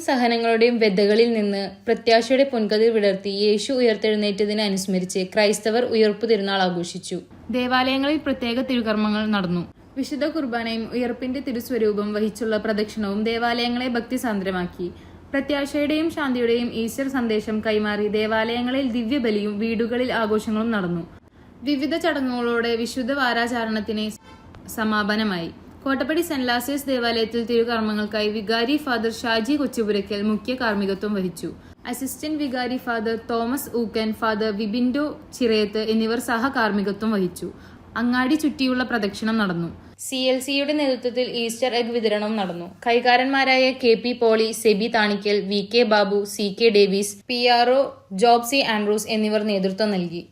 സഹനങ്ങളുടെയും വ്യതകളിൽ നിന്ന് പ്രത്യാശയുടെ പൊൻകതിർ വിടർത്തി യേശു ഉയർത്തെഴുന്നേറ്റതിനെ അനുസ്മരിച്ച് ക്രൈസ്തവർ ഉയർപ്പു തിരുനാൾ ആഘോഷിച്ചു. ദേവാലയങ്ങളിൽ പ്രത്യേക തിരുകർമ്മങ്ങൾ നടന്നു. വിശുദ്ധ കുർബാനയും ഉയർപ്പിന്റെ തിരുസ്വരൂപം വഹിച്ചുള്ള പ്രദക്ഷിണവും ദേവാലയങ്ങളെ ഭക്തിസാന്ദ്രമാക്കി. പ്രത്യാശയുടെയും ശാന്തിയുടെയും ഈസ്റ്റർ സന്ദേശം കൈമാറി ദേവാലയങ്ങളിൽ ദിവ്യബലിയും വീടുകളിൽ ആഘോഷങ്ങളും നടന്നു. വിവിധ ചടങ്ങുകളോടെ വിശുദ്ധ വാരാചരണത്തിന് സമാപനമായി. കോട്ടപ്പടി സെന്റ് ലാസേഴ്സ് ദേവാലയത്തിൽ തിരുകർമ്മങ്ങൾക്കായി വികാരി ഫാദർ ഷാജി കൊച്ചുപുരയ്ക്കൽ മുഖ്യ കാർമ്മികത്വം വഹിച്ചു. അസിസ്റ്റന്റ് വികാരി ഫാദർ തോമസ് ഊക്കൻ, ഫാദർ വിബിൻഡോ ചിറയത്ത് എന്നിവർ സഹകാർമ്മികത്വം വഹിച്ചു. അങ്ങാടി ചുറ്റിയുള്ള പ്രദക്ഷിണം നടന്നു. CLCയുടെ നേതൃത്വത്തിൽ ഈസ്റ്റർ എഗ് വിതരണവും നടന്നു. കൈകാരന്മാരായ KP Poly, Seby Thanikkal, VK Babu, CK Davis, PRO Job C Andrews എന്നിവർ നേതൃത്വം നൽകി.